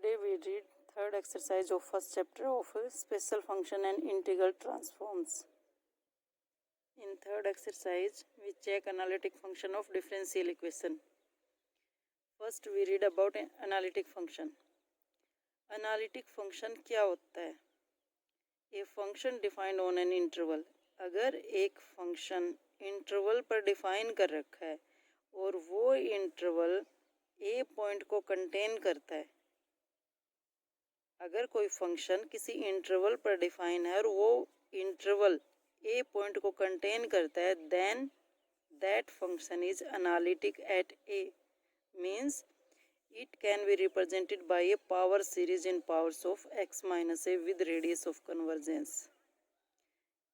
Today we read third exercise of first chapter of special function and integral transforms. In third exercise we check analytic function of differential equation. First we read about analytic function. Analytic function क्या होता है? A function defined on an interval. अगर एक function interval पर define कर रखा है और वो इंटरवल ए पॉइंट को कंटेन करता है, अगर कोई फंक्शन किसी इंटरवल पर डिफाइन है और वो इंटरवल ए पॉइंट को कंटेन करता है, then that function is analytic at a, means it can be represented by a power series in powers of x minus a with radius of convergence.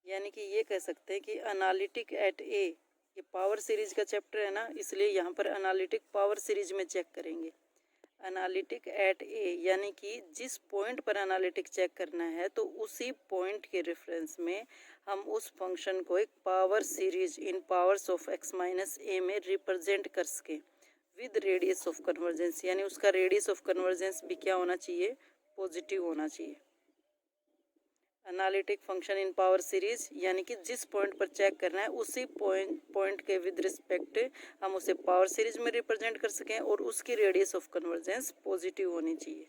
यानी कि ये कह सकते हैं कि एनालिटिक एट ए, ये पावर सीरीज का चैप्टर है ना, इसलिए यहाँ पर एनालिटिक पावर सीरीज में चेक करेंगे. एनालिटिक एट ए यानी कि जिस पॉइंट पर एनालिटिक चेक करना है तो उसी पॉइंट के रेफरेंस में हम उस फंक्शन को एक power series in powers of x minus a में रिप्रेजेंट कर सकें विद रेडियस ऑफ कन्वर्जेंस. यानी उसका रेडियस ऑफ कन्वर्जेंस भी क्या होना चाहिए? पॉजिटिव होना चाहिए. Analytic function in power series यानी कि जिस पॉइंट पर चेक करना है उसी पॉइंट के विद रिस्पेक्ट हम उसे पावर सीरीज में रिप्रेजेंट कर सकें और उसकी रेडियस ऑफ कन्वर्जेंस पॉजिटिव होनी चाहिए.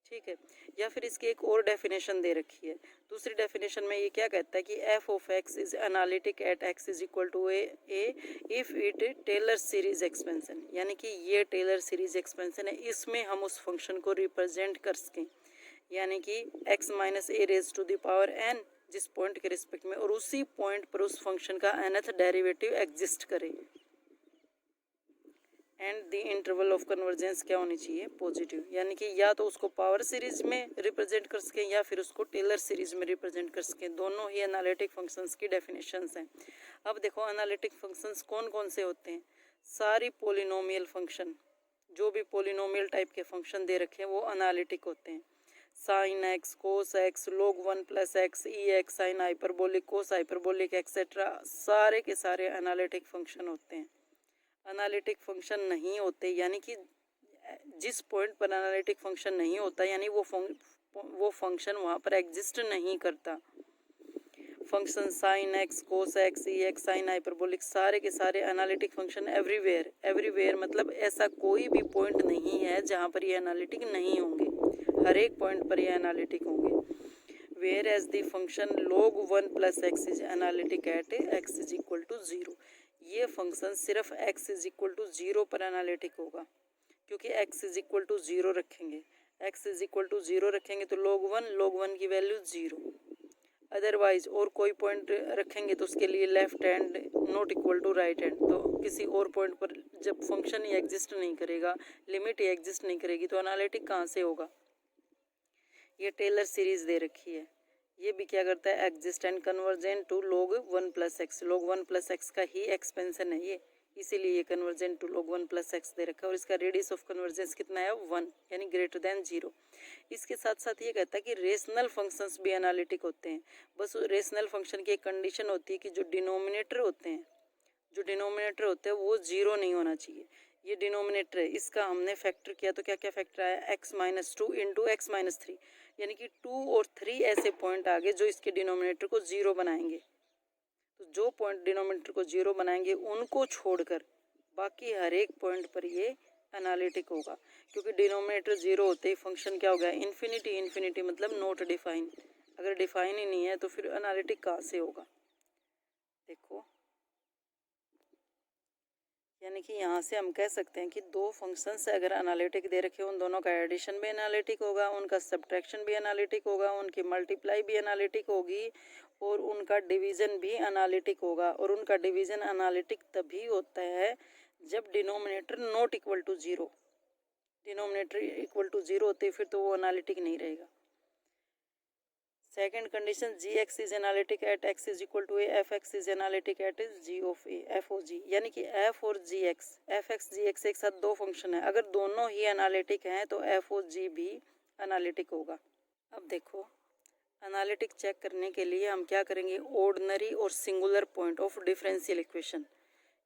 ठीक है. या फिर इसकी एक और डेफिनेशन दे रखी है. दूसरी डेफिनेशन में ये क्या कहता है कि f of x is analytic at x is equal to a if it Taylor series expansion. यानी कि ये टेलर सीरीज एक्सपेंशन है, इसमें हम उस फंक्शन को रिप्रेजेंट कर सकें. यानी कि x minus a raise to the power n जिस पॉइंट के रिस्पेक्ट में, और उसी पॉइंट पर उस फंक्शन का nth डेरिवेटिव एग्जिस्ट करे. And the interval of convergence क्या होनी चाहिए? पॉजिटिव. यानी कि या तो उसको पावर सीरीज में रिप्रेजेंट कर सकें या फिर उसको टेलर सीरीज में रिप्रेजेंट कर सकें. दोनों ही एनालिटिक फंक्शंस की डेफिनेशंस हैं. अब देखो एनालिटिक फंक्शंस कौन कौन से होते हैं. सारी पोलिनोमियल फंक्शन, जो भी पोलिनोमियल टाइप के फंक्शन दे रखे हैं वो एनालिटिक होते हैं. Sine x, cos x, log 1 plus x, e x, sine hyperbolic, cos hyperbolic etcetera, सारे के सारे एनालिटिक फंक्शन होते हैं. एनालिटिक फंक्शन नहीं होते यानी कि जिस पॉइंट पर एनालिटिक फंक्शन नहीं होता यानी वो फंक्शन वहाँ पर एग्जिस्ट नहीं करता. Function sine x, cos x, e x, sine hyperbolic, सारे के सारे एनालिटिक फंक्शन एवरीवेयर. एवरीवेयर मतलब ऐसा कोई भी पॉइंट नहीं है जहाँ पर ये एनालिटिक नहीं होंगे. हर एक पॉइंट पर ये एनालिटिक होंगे. Whereas the function log 1 plus x is analytic at x is equal to 0. ये फंक्शन सिर्फ x इज इक्वल टू 0 पर एनालिटिक होगा, क्योंकि x इज इक्वल टू 0 रखेंगे. x इज इक्वल टू 0 रखेंगे तो log 1 की वैल्यू 0. अदरवाइज और कोई पॉइंट रखेंगे तो उसके लिए left hand not equal to right hand. तो किसी और पॉइंट पर जब फंक्शन ही एग्जिस्ट नहीं करेगा, लिमिट ही एग्जिस्ट नहीं करेगी, तो एनालिटिक कहाँ से होगा? ये टेलर सीरीज दे रखी है. ये भी क्या करता है? Exist and convergent to log 1 plus x. log 1 plus x का ही एक्सपेंशन है ये, इसीलिए ये convergent to log 1 plus x दे रखा है. और इसका रेडियस ऑफ कन्वर्जेंस कितना है? 1, यानी ग्रेटर देन 0. इसके साथ साथ ये कहता है कि रेशनल फंक्शंस भी एनालिटिक होते हैं. बस रेशनल फंक्शन की एक कंडीशन होती है कि जो डिनोमिनेटर होते हैं वो 0 नहीं होना चाहिए. ये डिनोमिनेटर है, इसका हमने फैक्टर किया तो क्या क्या फैक्टर आया? x minus 2 into x minus 3. यानी कि 2 और 3 ऐसे पॉइंट आ गए जो इसके डिनोमिनेटर को 0 बनाएंगे. तो जो पॉइंट डिनोमिनेटर को 0 बनाएंगे उनको छोड़कर बाकी हर एक पॉइंट पर ये एनालिटिक होगा, क्योंकि डिनोमिनेटर 0 होते ही फंक्शन क्या हो गया? इन्फिनिटी. इन्फिनिटी मतलब नॉट डिफाइन. अगर डिफाइन ही नहीं है तो फिर एनालिटिक कहाँ से होगा? देखो, यानी कि यहाँ से हम कह सकते हैं कि दो फंक्शंस अगर एनालिटिक दे रखे उन दोनों का एडिशन भी एनालिटिक होगा, उनका सब्ट्रैक्शन भी एनालिटिक होगा, उनकी मल्टीप्लाई भी एनालिटिक होगी और उनका डिवीज़न भी एनालिटिक होगा. और उनका डिवीज़न एनालिटिक तभी होता है जब denominator not equal to 0. Denominator equal to 0 होते फिर तो वो एनालिटिक नहीं रहेगा. Second condition, g x is analytic at x is equal to a, f x is analytic at g of a, f o g. यानी कि f और g x, f x g x एक साथ दो function है, अगर दोनों ही analytic हैं तो एफ ओ जी भी एनालिटिक होगा. अब देखो, एनालिटिक चेक करने के लिए हम क्या करेंगे? ऑर्डिनरी और singular point of differential equation.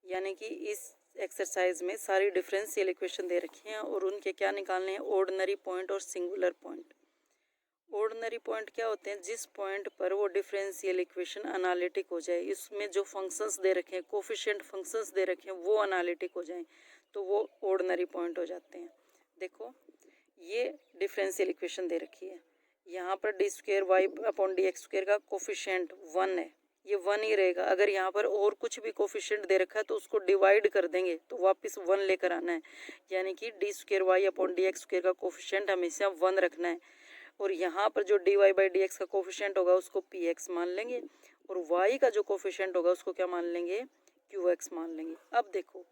यानी कि इस एक्सरसाइज में सारी डिफरेंशियल इक्वेशन दे रखी हैं और उनके क्या निकालने हैं, ऑर्डिनरी पॉइंट और सिंगुलर पॉइंट। ऑर्डिनरी पॉइंट क्या होते हैं, जिस पॉइंट पर वो डिफरेंशियल इक्वेशन एनालिटिक हो जाए, इसमें जो फंक्शंस दे रखे हैं, कोफिशिएंट फंक्शंस दे रखे हैं, वो एनालिटिक हो जाएं तो वो ऑर्डिनरी पॉइंट हो जाते हैं। देखो ये डिफरेंशियल इक्वेशन दे रखी है, यहाँ पर d square y upon d x square का कोफिशिएंट 1 है, ये 1 ही रहेगा। अगर यहाँ पर और कुछ भी कोफिशिएंट दे रखा है तो उसको डिवाइड कर देंगे तो वापस 1 लेकर आना है, यानी कि d square y upon d x square का कोफिशिएंट हमेशा 1 रखना है। और यहाँ पर जो d y by d x का कोफिशिएंट होगा उसको पी एक्स मान लेंगे और वाई का जो कोफिशिएंट होगा उसको क्या मान लेंगे, क्यू एक्स मान लेंगे। अब देखो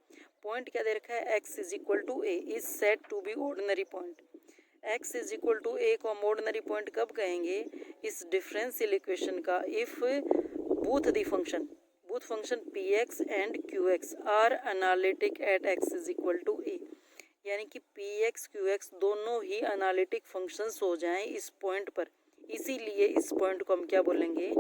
पॉइंट क्या दे रखा है, x is equal to a is said to be ordinary point. X is equal to a को हम ऑर्डिनरी पॉइंट कब कहेंगे, इस डिफरेंशियल इक्वेशन का if both function p x and q x are analytic at x is equal to a, यानी कि p x q x दोनों ही analytic functions हो जाएं इस पॉइंट पर, इसीलिए इस पॉइंट को हम क्या बोलेंगे,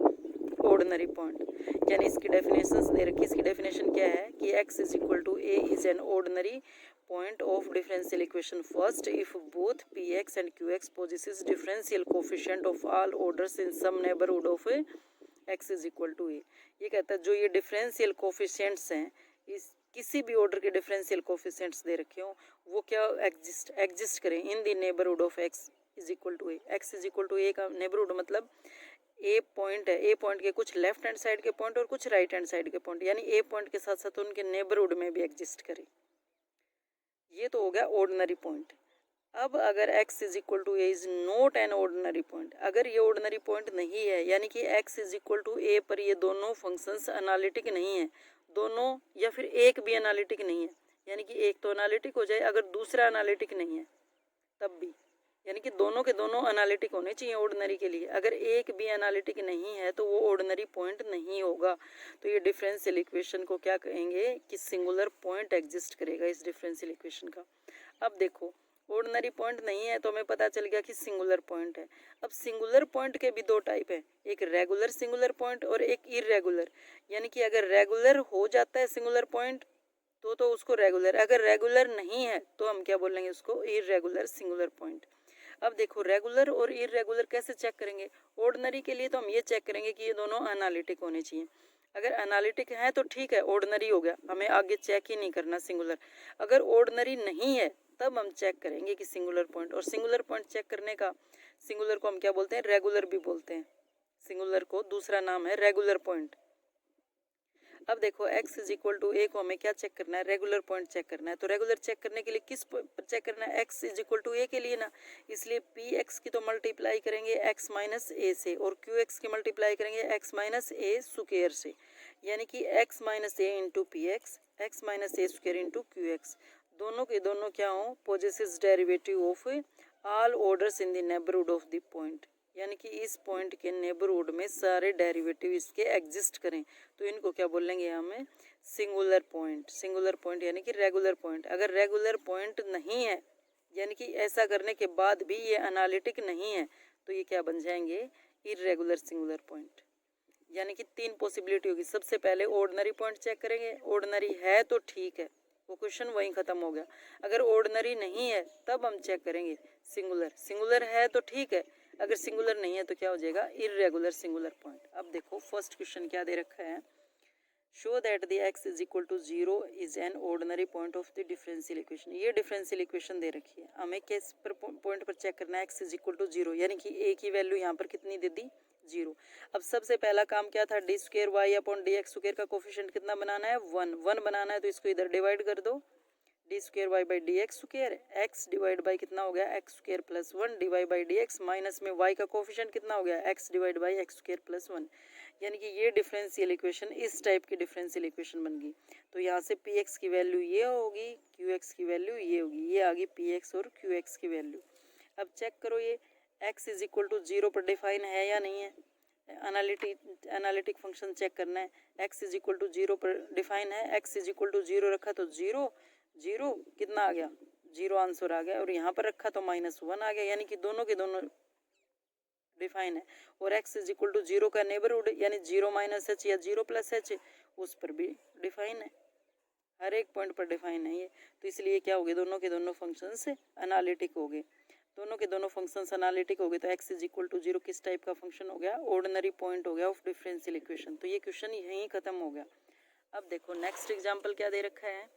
ऑर्डिनरी पॉइंट। यानी इसकी डेफिनेशंस दे रखी है, इसकी डेफिनेशन क्या है कि x is equal to a is an ordinary point of differential equation first if both p x and q x possesses differential coefficient of all orders in some neighbourhood of x is equal to a. ये कहता है जो ये differential coefficients हैं, इस किसी भी order के डिफरेंशियल कोफिशिएंट्स दे रखे हो वो क्या एग्जिस्ट करें in the neighbourhood of x is equal to a. X is equal to a का नेबरहुड मतलब ए पॉइंट है, ए पॉइंट के कुछ लेफ्ट हैंड साइड के पॉइंट और कुछ राइट हैंड साइड के पॉइंट, यानी ए पॉइंट के साथ साथ उनके नेबरहुड में भी एग्जिस्ट करे। ये तो हो गया ऑर्डिनरी पॉइंट। अब अगर x is equal to a is not an ordinary point, अगर ये ऑर्डिनरी पॉइंट नहीं है, यानी कि x is equal to a पर ये दोनों फंक्शंस एनालिटिक नहीं है, दोनों या फिर एक भी एनालिटिक नहीं है, यानी कि एक तो एनालिटिक हो जाए अगर दूसरा एनालिटिक नहीं है तब भी, यानी कि दोनों के दोनों एनालिटिक होने चाहिए ऑर्डिनरी के लिए। अगर एक भी एनालिटिक नहीं है तो वो ऑर्डिनरी पॉइंट नहीं होगा। तो ये डिफरेंशियल इक्वेशन को क्या कहेंगे कि सिंगुलर पॉइंट एग्जिस्ट करेगा इस डिफरेंशियल इक्वेशन का। अब देखो ऑर्डिनरी पॉइंट नहीं है तो हमें पता चल गया कि सिंगुलर पॉइंट है। अब सिंगुलर पॉइंट के भी दो टाइप है, एक रेगुलर सिंगुलर पॉइंट और एक इर्रेगुलर। यानी कि अगर रेगुलर हो जाता है सिंगुलर पॉइंट तो उसको रेगुलर, अगर रेगुलर नहीं है तो हम क्या बोलेंगे उसको इर्रेगुलर सिंगुलर पॉइंट। अब देखो रेगुलर और इर्रेगुलर कैसे चेक करेंगे, ऑर्डिनरी के लिए तो हम ये चेक करेंगे कि ये दोनों एनालिटिक होने चाहिए। अगर एनालिटिक है तो ठीक है, ऑर्डिनरी हो गया, हमें आगे चेक ही नहीं करना सिंगुलर। अगर ऑर्डिनरी नहीं है तब हम चेक करेंगे कि सिंगुलर पॉइंट। और सिंगुलर पॉइंट चेक करने का, सिंगुलर को हम क्या बोलते हैं, रेगुलर भी बोलते हैं। सिंगुलर को दूसरा नाम है रेगुलर पॉइंट। अब देखो x is equal to a को हमें क्या चेक करना है, रेगुलर पॉइंट चेक करना है। तो रेगुलर चेक करने के लिए किस पर चेक करना है, x इज इक्वल टू ए के लिए ना, इसलिए पी एक्स की तो मल्टीप्लाई करेंगे x माइनस ए से और क्यू एक्स की मल्टीप्लाई करेंगे x माइनस ए स्क्वायर से, यानी कि x माइनस ए इंटू पी एक्स माइनस ए स्क्वायर इंटू क्यू एक्स, दोनों के दोनों क्या हो, possessive derivative of all orders in the neighbourhood of the point, यानी कि इस पॉइंट के नेबरहुड में सारे डेरिवेटिव इसके एग्जिस्ट करें तो इनको क्या बोलेंगे हमें, सिंगुलर पॉइंट। सिंगुलर पॉइंट यानी कि रेगुलर पॉइंट। अगर रेगुलर पॉइंट नहीं है, यानी कि ऐसा करने के बाद भी ये एनालिटिक नहीं है, तो ये क्या बन जाएंगे, इर्रेगुलर सिंगुलर पॉइंट। यानी कि तीन पॉसिबिलिटी होगी। सबसे पहले ऑर्डिनरी पॉइंट चेक करेंगे, ऑर्डिनरी है तो ठीक है, वो क्वेश्चन वहीं खत्म हो गया। अगर ऑर्डिनरी नहीं है तब हम चेक करेंगे सिंगुलर, सिंगुलर है तो ठीक है, अगर सिंगुलर नहीं है तो क्या हो जाएगा, इर्रेगुलर सिंगुलर पॉइंट। अब देखो फर्स्ट क्वेश्चन क्या दे रखा है, show that the x is equal to 0 is an ordinary point of the differential equation. ये डिफरेंशियल इक्वेशन दे रखी है, हमें किस पर पॉइंट पर चेक करना है, x इज इक्वल टू 0, यानी कि a की वैल्यू यहाँ पर कितनी दे दी, 0। अब सबसे पहला काम क्या था, d square y upon d x square का कोफिशिएंट कितना बनाना है, 1 बनाना है। तो इसको इधर डिवाइड कर दो, d square y by d x square, x divide by कितना हो गया, x square plus 1 divide by d x, minus में वाई का कोफिशिएंट कितना हो गया, x divide by x square plus 1। यानी कि ये डिफरेंशियल इक्वेशन इस टाइप की डिफरेंशियल इक्वेशन बन गई। तो यहाँ से पी एक्स की वैल्यू ये होगी, क्यू एक्स की वैल्यू ये होगी, ये आ गई पी एक्स और क्यू एक्स की वैल्यू। अब चेक करो ये एक्स इज इक्वल टू 0 पर डिफाइन है या नहीं है, एनालिटिक फंक्शन चेक करना है। एक्स इज इक्वल टू 0 पर डिफाइन है, एक्स इज इक्वल टू 0 रखा तो 0 कितना आ गया, 0 आंसर आ गया, और यहाँ पर रखा तो -1 आ गया, यानी कि दोनों के दोनों डिफाइन है। और x इज इक्वल टू 0 का नेबरहुड यानी 0 माइनस h या 0 प्लस h उस पर भी डिफाइन है। हर एक पॉइंट पर डिफाइन है ये, तो इसलिए क्या हो गए, दोनों के दोनों फंक्शंस एनालिटिक हो गए। दोनों के दोनों फंक्शंस एनालिटिक हो गए तो x इज इक्वल टू 0 किस टाइप का फंक्शन हो गया, ऑर्डिनरी पॉइंट हो गया ऑफ डिफरेंशियल इक्वेशन। तो ये क्वेश्चन यहीं खत्म हो गया। अब देखो नेक्स्ट एग्जांपल क्या दे रखा है,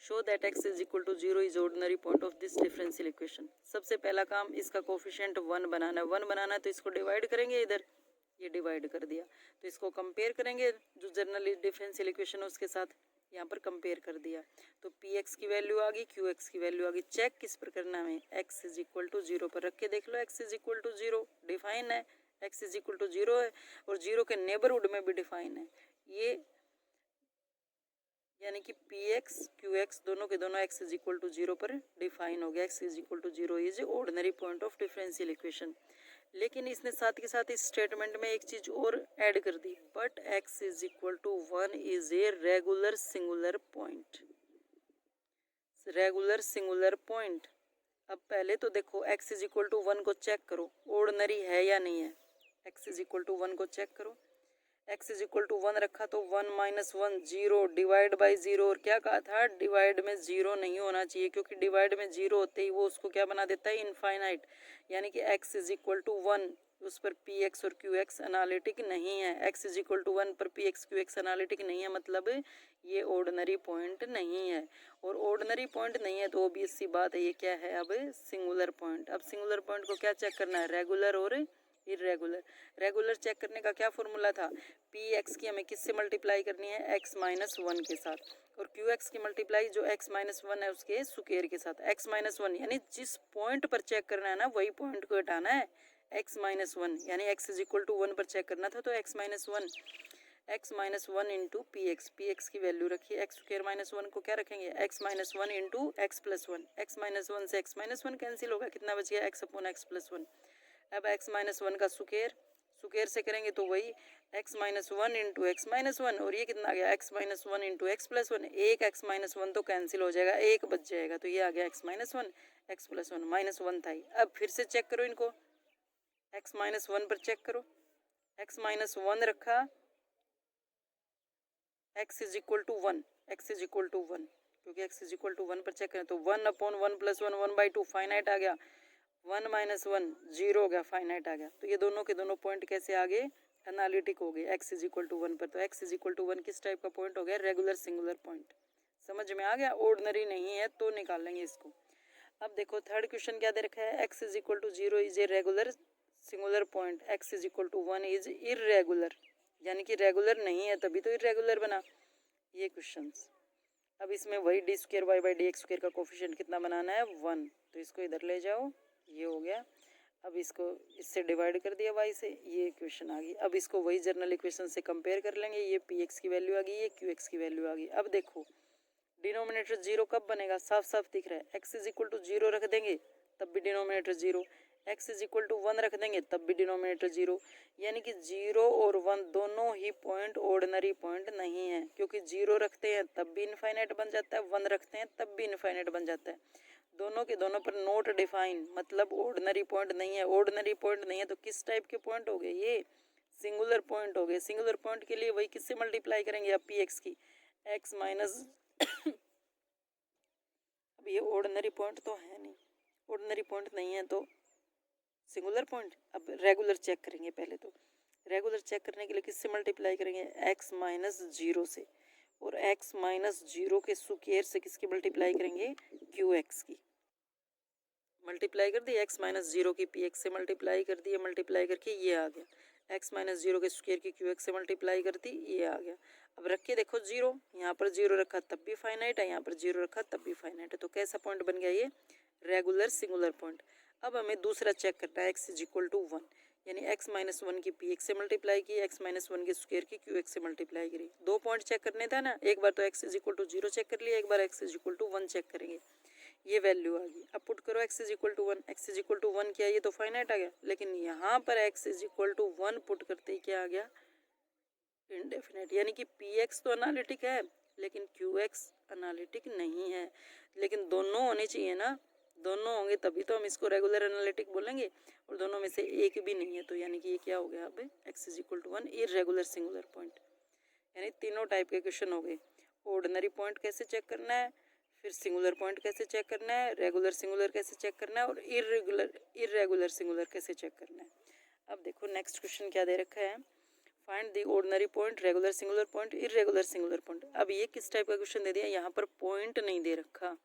show that x is equal to 0 is ordinary point of this differential equation. सबसे पहला काम इसका कोफिशिएंट 1 बनाना है। 1 बनाना है तो इसको डिवाइड करेंगे, इधर ये डिवाइड कर दिया, तो इसको कंपेयर करेंगे जो जनरल डिफरेंशियल इक्वेशन है उसके साथ, यहाँ पर कंपेयर कर दिया तो px की वैल्यू आ गई, qx की वैल्यू आ गई। चेक किस पर करना है, x इज इक्वल टू 0 पर रख के देख लो, x is equal to 0 define है, x इज इक्वल टू 0 है और 0 के नेबरहुड में भी डिफाइन है ये, यानी कि px qx दोनों के दोनों x इज इक्वल टू 0 पर डिफाइन हो गया। x is equal to 0 is ordinary point of differential equation. लेकिन इसने साथ के साथ इस स्टेटमेंट में एक चीज और ऐड कर दी, but x is equal to 1 is a regular singular point. Regular singular point. अब पहले तो देखो x इज इक्वल टू 1 को चेक करो, ऑर्डिनरी है या नहीं है। x इज इक्वल टू 1 को चेक करो, x इज इक्वल टू 1 रखा तो 1 माइनस 1 0 डिवाइड बाई 0, और क्या कहा था, डिवाइड में 0 नहीं होना चाहिए, क्योंकि डिवाइड में 0 होते ही वो उसको क्या बना देता है, इनफाइनाइट। यानी कि x इज इक्वल टू 1 उस पर px और qx एनालिटिक नहीं है। x इज इक्वल टू 1 पर px qx एनालिटिक नहीं है, मतलब ये ऑर्डिनरी पॉइंट नहीं है। और ऑर्डिनरी पॉइंट नहीं है तो ऑब्वियस सी बात है ये क्या है, अब सिंगुलर पॉइंट। अब सिंगुलर पॉइंट को क्या चेक करना है, रेगुलर और इरेगुलर। रेगुलर चेक करने का क्या फॉर्मूला था, पी एक्स की हमें किससे मल्टीप्लाई करनी है, x माइनस 1 के साथ, और क्यू एक्स की मल्टीप्लाई जो x माइनस 1 है उसके स्क्वायर के साथ। x माइनस 1 यानी जिस पॉइंट पर चेक करना है ना वही पॉइंट को हटाना है, x माइनस 1 यानी x इज इक्वल टू 1 पर चेक करना था तो x minus 1 into P x की वैल्यू रखी है, एक्स स्क्वायर माइनस 1 को क्या रखेंगे, x minus 1 into x plus 1, x minus 1 से x माइनस 1 कैंसिल होगा, कितना बच गया, x अपॉन एक्स प्लस 1। अब x माइनस 1 का स्क्वायर से करेंगे तो वही x minus 1 into x minus 1, और ये कितना आ गया, x minus 1 into x plus 1। एक x माइनस 1 तो कैंसिल हो जाएगा, एक बच जाएगा, तो ये आ गया x minus 1 x plus 1 minus 1 था ही। अब फिर से चेक करो इनको, x माइनस 1 पर चेक करो, x माइनस 1 रखा, x is equal to 1, x is equal to 1, क्योंकि x इज इक्वल टू 1 पर चेक करें तो 1 अपॉन 1 प्लस 1 1/2 फाइनाइट आ गया, 1 माइनस 1 0 हो गया, फाइनाइट आ गया। तो ये दोनों के दोनों पॉइंट कैसे आ गए, एनालिटिक हो गए x इज इक्वल टू 1 पर। तो x इज इक्वल टू 1 किस टाइप का पॉइंट हो गया, रेगुलर सिंगुलर पॉइंट। समझ में आ गया, ऑर्डिनरी नहीं है तो निकाल लेंगे इसको। अब देखो थर्ड क्वेश्चन क्या दे रखा है, x is equal to 0 is a regular singular point, x is equal to 1 is irregular, यानी कि रेगुलर नहीं है तभी तो इरेगुलर बना ये क्वेश्चन। अब इसमें वही d square y by d x square का कोफिशिएंट कितना बनाना है, 1, तो इसको इधर ले जाओ, ये हो गया। अब इसको इससे डिवाइड कर दिया y से, ये इक्वेशन आ गई। अब इसको वही जर्नल इक्वेशन से कंपेयर कर लेंगे, ये px की वैल्यू आ गई, ये qx की वैल्यू आ गई। अब देखो डिनोमिनेटर 0 कब बनेगा, साफ साफ दिख रहा है, x इज इक्वल टू 0 रख देंगे तब भी denominator 0, x is equal to 1 रख देंगे तब भी डिनोमिनेटर 0, यानी कि 0 और 1 दोनों ही पॉइंट ऑर्डिनरी पॉइंट नहीं है, क्योंकि 0 रखते हैं तब भी इनफाइनाइट बन जाता है, 1 रखते हैं तब भी इनफाइनाइट बन जाता है। दोनों के दोनों पर नोट डिफाइन, मतलब ऑर्डिनरी पॉइंट नहीं है। ऑर्डिनरी पॉइंट नहीं है तो किस टाइप के पॉइंट हो गए, ये सिंगुलर पॉइंट हो गए। सिंगुलर पॉइंट के लिए वही किससे मल्टीप्लाई करेंगे, अब पी एक्स की, एक्स माइनस अब ये ऑर्डिनरी पॉइंट तो है नहीं, ऑर्डिनरी पॉइंट नहीं है तो सिंगुलर पॉइंट। अब रेगुलर चेक करेंगे, पहले तो रेगुलर चेक करने के लिए किससे मल्टीप्लाई करेंगे, x माइनस 0 से, और x माइनस 0 के स्क्वायर से किसकी मल्टीप्लाई करेंगे, qx की। मल्टीप्लाई कर दी, x माइनस 0 की px से मल्टीप्लाई कर दी, मल्टीप्लाई करके ये आ गया, x माइनस 0 के स्क्वायर की qx से मल्टीप्लाई कर दी, ये आ गया। अब रख के देखो 0, यहाँ पर 0 रखा तब भी फाइनाइट है, यहाँ पर 0 रखा तब भी फाइनाइट है, तो कैसा पॉइंट बन गया ये, रेगुलर सिंगुलर पॉइंट। अब हमें दूसरा चेक करना है, x इज इक्वल टू 1, यानी x माइनस 1 की px से मल्टीप्लाई की, x माइनस 1 के स्क्वायर की qx से मल्टीप्लाई करी। दो पॉइंट चेक करने था ना, एक बार तो x is equal to 0 check कर लिया, एक बार x is equal to 1 check करेंगे, ये वैल्यू आ गई। अब पुट करो x is equal to 1, x is equal to 1 किया, ये तो फाइनाइट आ गया, लेकिन यहाँ पर x is equal to 1 put करते ही क्या आ गया, इंडेफिनाइट, यानी कि px तो एनालिटिक है लेकिन qx एनालिटिक नहीं है। लेकिन दोनों होने चाहिए ना, दोनों होंगे तभी तो हम इसको रेगुलर एनालिटिक बोलेंगे, और दोनों में से एक भी नहीं है, तो यानी कि ये क्या हो गया, अब x is equal to 1 irregular singular point. यानी तीनों टाइप के क्वेश्चन हो गए, ऑर्डिनरी पॉइंट कैसे चेक करना है, फिर सिंगुलर पॉइंट कैसे चेक करना है, रेगुलर सिंगुलर कैसे चेक करना है और इर्रेगुलर सिंगुलर कैसे चेक करना है। अब देखो नेक्स्ट क्वेश्चन क्या दे रखा है, find the ordinary point, regular singular point, irregular singular point. अब ये किस टाइप का क्वेश्चन दे दिया, यहाँ पर पॉइंट नहीं दे रखा।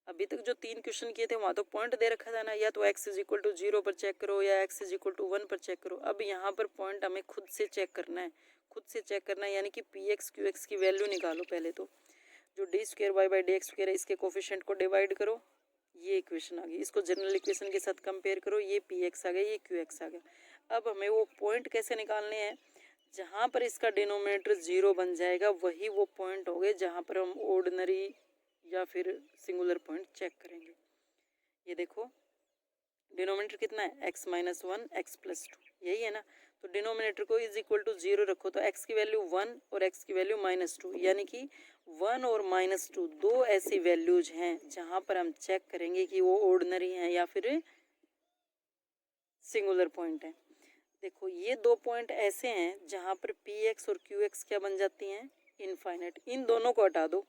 अभी तक जो 3 क्वेश्चन किए थे वहाँ तो पॉइंट दे रखा था ना, या तो x इज इक्वल टू 0 पर चेक करो या x इज इक्वल टू 1 पर चेक करो। अब यहाँ पर पॉइंट हमें खुद से चेक करना है, खुद से चेक करना है, यानी कि पी एक्स क्यू एक्स की वैल्यू निकालो। पहले तो जो d square y by d x square है इसके कोफिशिएंट को डिवाइड करो, ये इक्वेशन आ गई। इसको जनरल इक्वेशन के साथ कंपेयर करो, ये पी एक्स आ गया, ये क्यू एक्स आ गया। अब हमें वो पॉइंट कैसे निकालने हैं, जहाँ पर इसका डिनोमिनेटर 0 बन जाएगा वही वो पॉइंट हो गए जहाँ पर हम ऑर्डिनरी या फिर सिंगुलर पॉइंट चेक करेंगे। ये देखो डिनोमिनेटर कितना है, x माइनस 1 x प्लस 2, यही है ना। तो डिनोमिनेटर को इज इक्वल टू 0 रखो तो x की वैल्यू 1 और x की वैल्यू माइनस 2, यानी कि 1 और माइनस 2 दो ऐसी वैल्यूज हैं जहाँ पर हम चेक करेंगे कि वो ऑर्डिनरी हैं या फिर सिंगुलर पॉइंट है। देखो ये दो पॉइंट ऐसे हैं जहाँ पर पी एक्स और क्यू एक्स क्या बन जाती हैं, इनफाइनाइट। इन दोनों को हटा दो,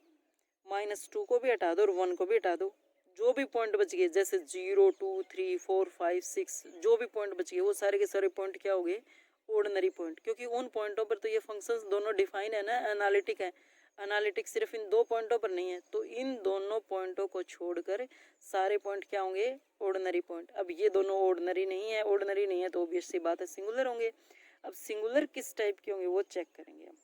माइनस 2 को भी हटा दो और 1 को भी हटा दो, जो भी पॉइंट बच गए जैसे 0 2 3 4 5 6 जो भी पॉइंट बच गए वो सारे के सारे पॉइंट क्या हो गए, ऑर्डिनरी पॉइंट। क्योंकि उन पॉइंटों पर तो ये फंक्शंस दोनों डिफाइन है ना, एनालिटिक है। एनालिटिक सिर्फ इन दो पॉइंटों पर नहीं है, तो इन दोनों पॉइंटों को छोड़कर सारे पॉइंट क्या होंगे, ऑर्डिनरी पॉइंट। अब ये दोनों ऑर्डिनरी नहीं है, ऑर्डिनरी नहीं है तो ऑब्वियस सी बात है सिंगुलर होंगे। अब सिंगुलर किस टाइप के होंगे वो चेक करेंगे हम।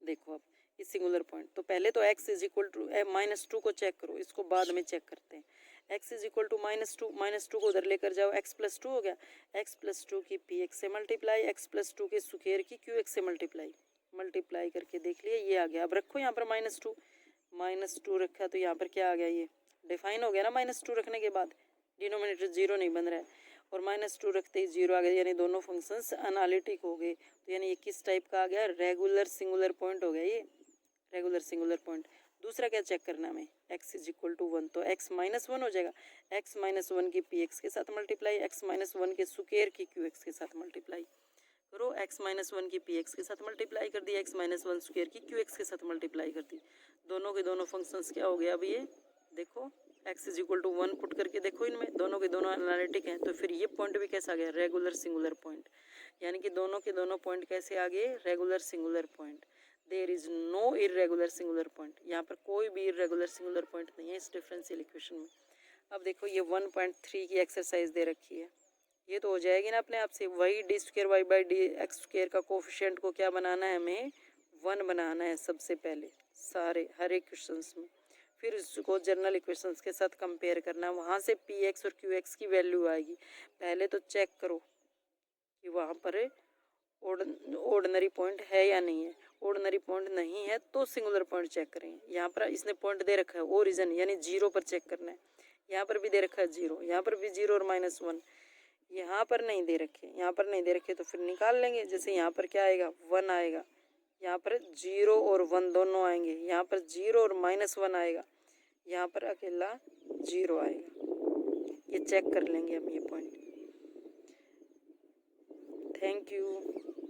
देखो अब ये सिंगुलर पॉइंट, तो पहले तो x is equal to minus 2 को चेक करो, इसको बाद में चेक करते हैं। x is equal to minus 2 को उधर लेकर जाओ, x प्लस 2 हो गया, x प्लस 2 की पी एक्स से मल्टीप्लाई, x प्लस 2 के स्क्वायर की क्यू एक्स से मल्टीप्लाई करके देख लिया, ये आ गया। अब रखो यहाँ पर माइनस टू रखा तो यहाँ पर क्या आ गया, ये डिफाइन हो गया ना। माइनस 2 रखने के बाद डिनोमिनेटर 0 नहीं बन रहा है और माइनस 2 रखते ही 0 आ गया, यानी दोनों फंक्शंस एनालिटिक हो गए। तो यानी ये किस टाइप का आ गया, रेगुलर सिंगुलर पॉइंट हो गया, ये रेगुलर सिंगुलर पॉइंट। दूसरा क्या चेक करना हमें, x इज इक्वल टू 1, तो x माइनस 1 हो जाएगा, x माइनस 1 की पी एक्स के साथ मल्टीप्लाई, x माइनस 1 के स्क्वायर की क्यू एक्स के साथ मल्टीप्लाई करो, x माइनस 1 की पी एक्स के साथ मल्टीप्लाई कर दी, x माइनस 1 स्क्वायर की क्यू एक्स के साथ मल्टीप्लाई कर दी। दोनों के दोनों फंक्शंस क्या हो गया, अब ये देखो x is equal to 1 put करके देखो, इनमें दोनों के दोनों एनालिटिक हैं, तो फिर ये पॉइंट भी कैसा आ गया, रेगुलर सिंगुलर पॉइंट। यानी कि दोनों के दोनों पॉइंट कैसे आ गए, regular singular point. There is no irregular singular point, यहाँ पर कोई भी इरेगुलर सिंगुलर पॉइंट नहीं है इस डिफरेंशियल इक्वेशन में। अब देखो ये 1.3 की एक्सरसाइज दे रखी है, ये तो हो जाएगी ना अपने आप से। वही d square y by d x square का कोफिशिएंट को क्या बनाना है, हमें 1 बनाना है सबसे पहले सारे हर एक क्वेश्चंस में। फिर उसको जनरल इक्वेशंस के साथ कंपेयर करना है, वहाँ से पी एक्स और क्यू एक्स की वैल्यू आएगी। पहले तो चेक करो कि वहाँ पर ऑर्डिनरी पॉइंट है या नहीं है। ऑर्डिनरी पॉइंट नहीं है तो सिंगुलर पॉइंट चेक करेंगे। यहाँ पर इसने पॉइंट दे रखा है ओरिजिन, यानी 0 पर चेक करना है। यहाँ पर भी दे रखा है 0, यहाँ पर भी 0 और माइनस 1। यहाँ पर नहीं दे रखे, यहाँ पर नहीं दे रखे तो फिर निकाल लेंगे। जैसे यहाँ पर क्या आएगा, 1 आएगा, यहाँ पर 0 और 1 दोनों आएंगे, यहाँ पर 0 और माइनस 1 आएगा, यहाँ पर अकेला 0 आएगा। ये चेक कर लेंगे हम ये पॉइंट। Thank you.